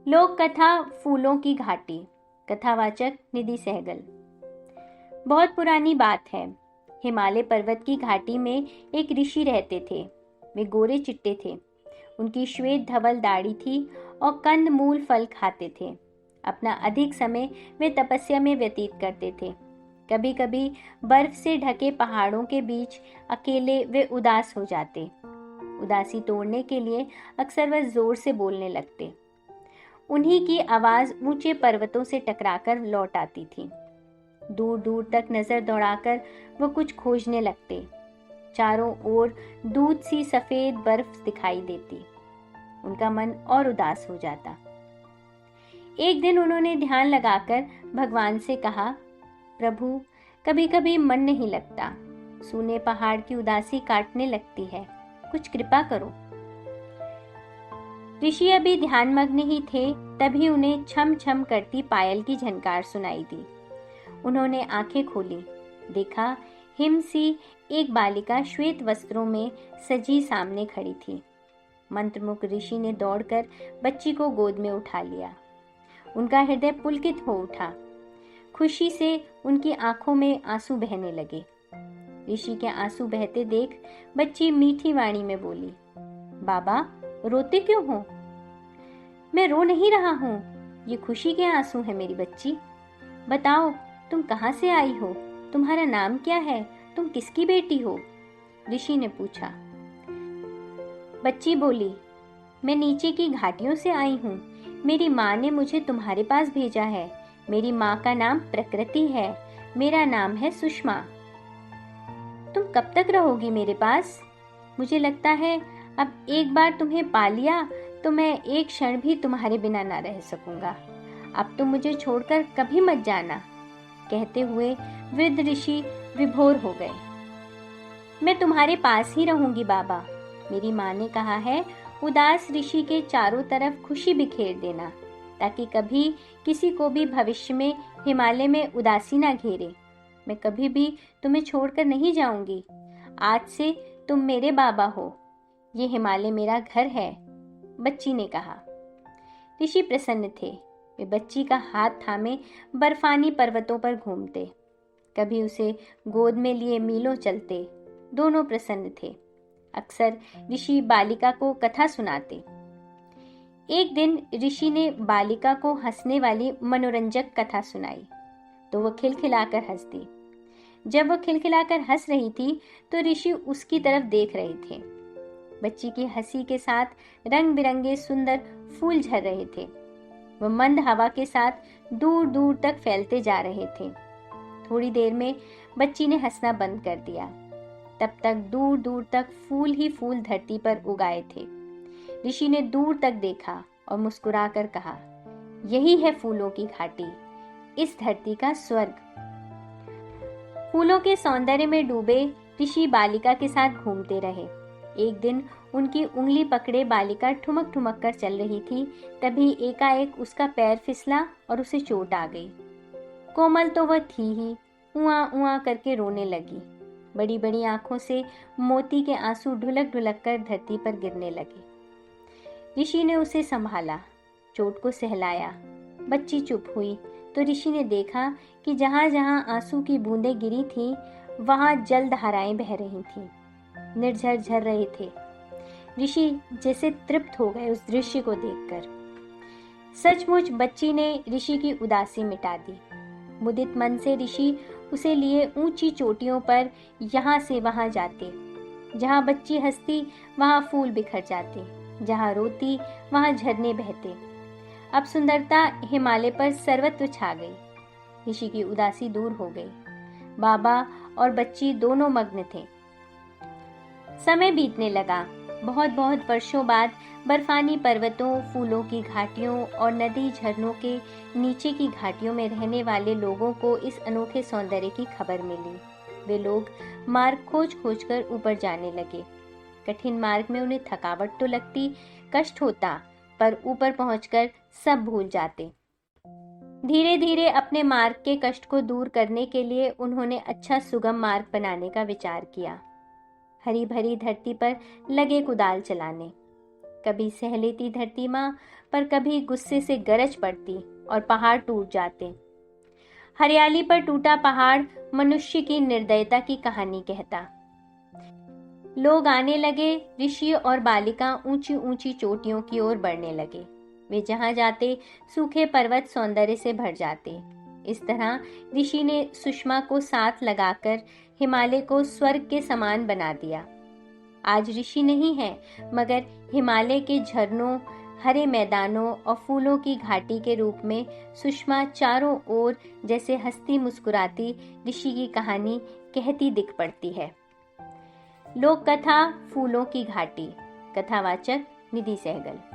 लोक कथा फूलों की घाटी। कथावाचक निधि सहगल। बहुत पुरानी बात है। हिमालय पर्वत की घाटी में एक ऋषि रहते थे। वे गोरे चिट्टे थे। उनकी श्वेत धवल दाढ़ी थी और कंद मूल फल खाते थे। अपना अधिक समय वे तपस्या में व्यतीत करते थे। कभी कभी बर्फ से ढके पहाड़ों के बीच अकेले वे उदास हो जाते। उदासी तोड़ने के लिए अक्सर वह जोर से बोलने लगते। उन्हीं की आवाज ऊंचे पर्वतों से टकराकर लौट आती थी। दूर दूर तक नजर दौड़ाकर वो कुछ खोजने लगते। चारों ओर दूध सी सफेद बर्फ दिखाई देती। उनका मन और उदास हो जाता। एक दिन उन्होंने ध्यान लगाकर भगवान से कहा, प्रभु, कभी कभी मन नहीं लगता। सूने पहाड़ की उदासी काटने लगती है। कुछ कृपा करो। ऋषि अभी ध्यानमग्न ही थे, तभी उन्हें छम छम करती पायल की झनकार सुनाई दी। उन्होंने आंखें खोली। देखा, हिम सी एक बालिका श्वेत वस्त्रों में सजी सामने खड़ी थी। मंत्रमुग्ध ऋषि ने दौड़कर बच्ची को गोद में उठा लिया। उनका हृदय पुलकित हो उठा। खुशी से उनकी आंखों में आंसू बहने लगे। ऋषि के आंसू बहते देख बच्ची मीठी वाणी में बोली, बाबा, रोते क्यों हो? मैं रो नहीं रहा हूँ, ये खुशी के आंसू है मेरी बच्ची। बताओ, तुम कहाँ से आई हो? तुम्हारा नाम क्या है? तुम किसकी बेटी हो? ऋषि ने पूछा। बच्ची बोली, मैं नीचे की घाटियों से आई हूँ। मेरी माँ ने मुझे तुम्हारे पास भेजा है। मेरी माँ का नाम प्रकृति है। मेरा नाम है सुषमा। तुम कब तक रहोगी मेरे पास? मुझे लगता है अब एक बार तुम्हें पा लिया तो मैं एक क्षण भी तुम्हारे बिना ना रह सकूंगा। अब तुम मुझे छोड़कर कभी मत जाना। कहते हुए वृद्ध ऋषि विभोर हो गए। मैं तुम्हारे पास ही रहूंगी बाबा। मेरी माँ ने कहा है, उदास ऋषि के चारों तरफ खुशी बिखेर देना, ताकि कभी किसी को भी भविष्य में हिमालय में उदासी ना घेरे। मैं कभी भी तुम्हें छोड़कर नहीं जाऊंगी। आज से तुम मेरे बाबा हो। ये हिमालय मेरा घर है, बच्ची ने कहा। ऋषि प्रसन्न थे। वे बच्ची का हाथ थामे बर्फानी पर्वतों पर घूमते, कभी उसे गोद में लिए मीलों चलते। दोनों प्रसन्न थे। अक्सर ऋषि बालिका को कथा सुनाते। एक दिन ऋषि ने बालिका को हंसने वाली मनोरंजक कथा सुनाई तो वह खिलखिलाकर हंस दी। जब वह खिलखिलाकर हंस रही थी तो ऋषि उसकी तरफ देख रहे थे। बच्ची की हंसी के साथ रंग बिरंगे सुंदर फूल झर रहे थे। वह मंद हवा के साथ दूर दूर तक फैलते जा रहे थे। थोड़ी देर में बच्ची ने हंसना बंद कर दिया। तब तक दूर दूर तक फूल ही फूल धरती पर उगाए थे। ऋषि ने दूर तक देखा और मुस्कुराकर कहा, यही है फूलों की घाटी, इस धरती का स्वर्ग। फूलों के सौंदर्य में डूबे ऋषि बालिका के साथ घूमते रहे। एक दिन उनकी उंगली पकड़े बालिका ठुमक ठुमक कर चल रही थी। तभी एकाएक उसका पैर फिसला और उसे चोट आ गई। कोमल तो वह थी ही, उआ उआ करके रोने लगी। बड़ी बड़ी आंखों से मोती के आंसू ढुलक ढुलक कर धरती पर गिरने लगे। ऋषि ने उसे संभाला, चोट को सहलाया। बच्ची चुप हुई तो ऋषि ने देखा कि जहां जहां आंसू की बूंदें गिरी थीं, वहां जल धाराएं बह रही थीं, निर्झर झर रहे थे। ऋषि जैसे तृप्त हो गए उस दृश्य को देखकर। सचमुच बच्ची ने ऋषि की उदासी मिटा दी। मुदित मन से ऋषि उसे लिए ऊंची चोटियों पर यहाँ से वहां जाते। जहां बच्ची हंसती वहां फूल बिखर जाते, जहां रोती वहां झरने बहते। अब सुंदरता हिमालय पर सर्वत्र छा गई। ऋषि की उदासी दूर हो गई। बाबा और बच्ची दोनों मग्न थे। समय बीतने लगा। बहुत बहुत वर्षों बाद बर्फानी पर्वतों, फूलों की घाटियों और नदी झरनों के नीचे की घाटियों में रहने वाले लोगों को इस अनोखे सौंदर्य की खबर मिली। वे लोग मार्ग खोज खोज कर ऊपर जाने लगे। कठिन मार्ग में उन्हें थकावट तो लगती, कष्ट होता, पर ऊपर पहुंचकर सब भूल जाते। धीरे धीरे अपने मार्ग के कष्ट को दूर करने के लिए उन्होंने अच्छा सुगम मार्ग बनाने का विचार किया। हरी भरी धरती पर लगे कुदाल चलाने। कभी सह लेती धरती माँ पर कभी गुस्से से गरज पड़ती और पहाड़ टूट जाते। हरियाली पर टूटा पहाड़ मनुष्य की निर्दयता की कहानी कहता। लोग आने लगे। ऋषि और बालिका ऊंची ऊंची चोटियों की ओर बढ़ने लगे। वे जहां जाते सूखे पर्वत सौंदर्य से भर जाते। इस तरह ऋषि ने सुषमा को साथ लगाकर हिमालय को स्वर्ग के समान बना दिया। आज ऋषि नहीं है, मगर हिमालय के झरनों, हरे मैदानों और फूलों की घाटी के रूप में सुषमा चारों ओर जैसे हंसती मुस्कुराती ऋषि की कहानी कहती दिख पड़ती है। लोक कथा फूलों की घाटी। कथावाचक निधि सहगल।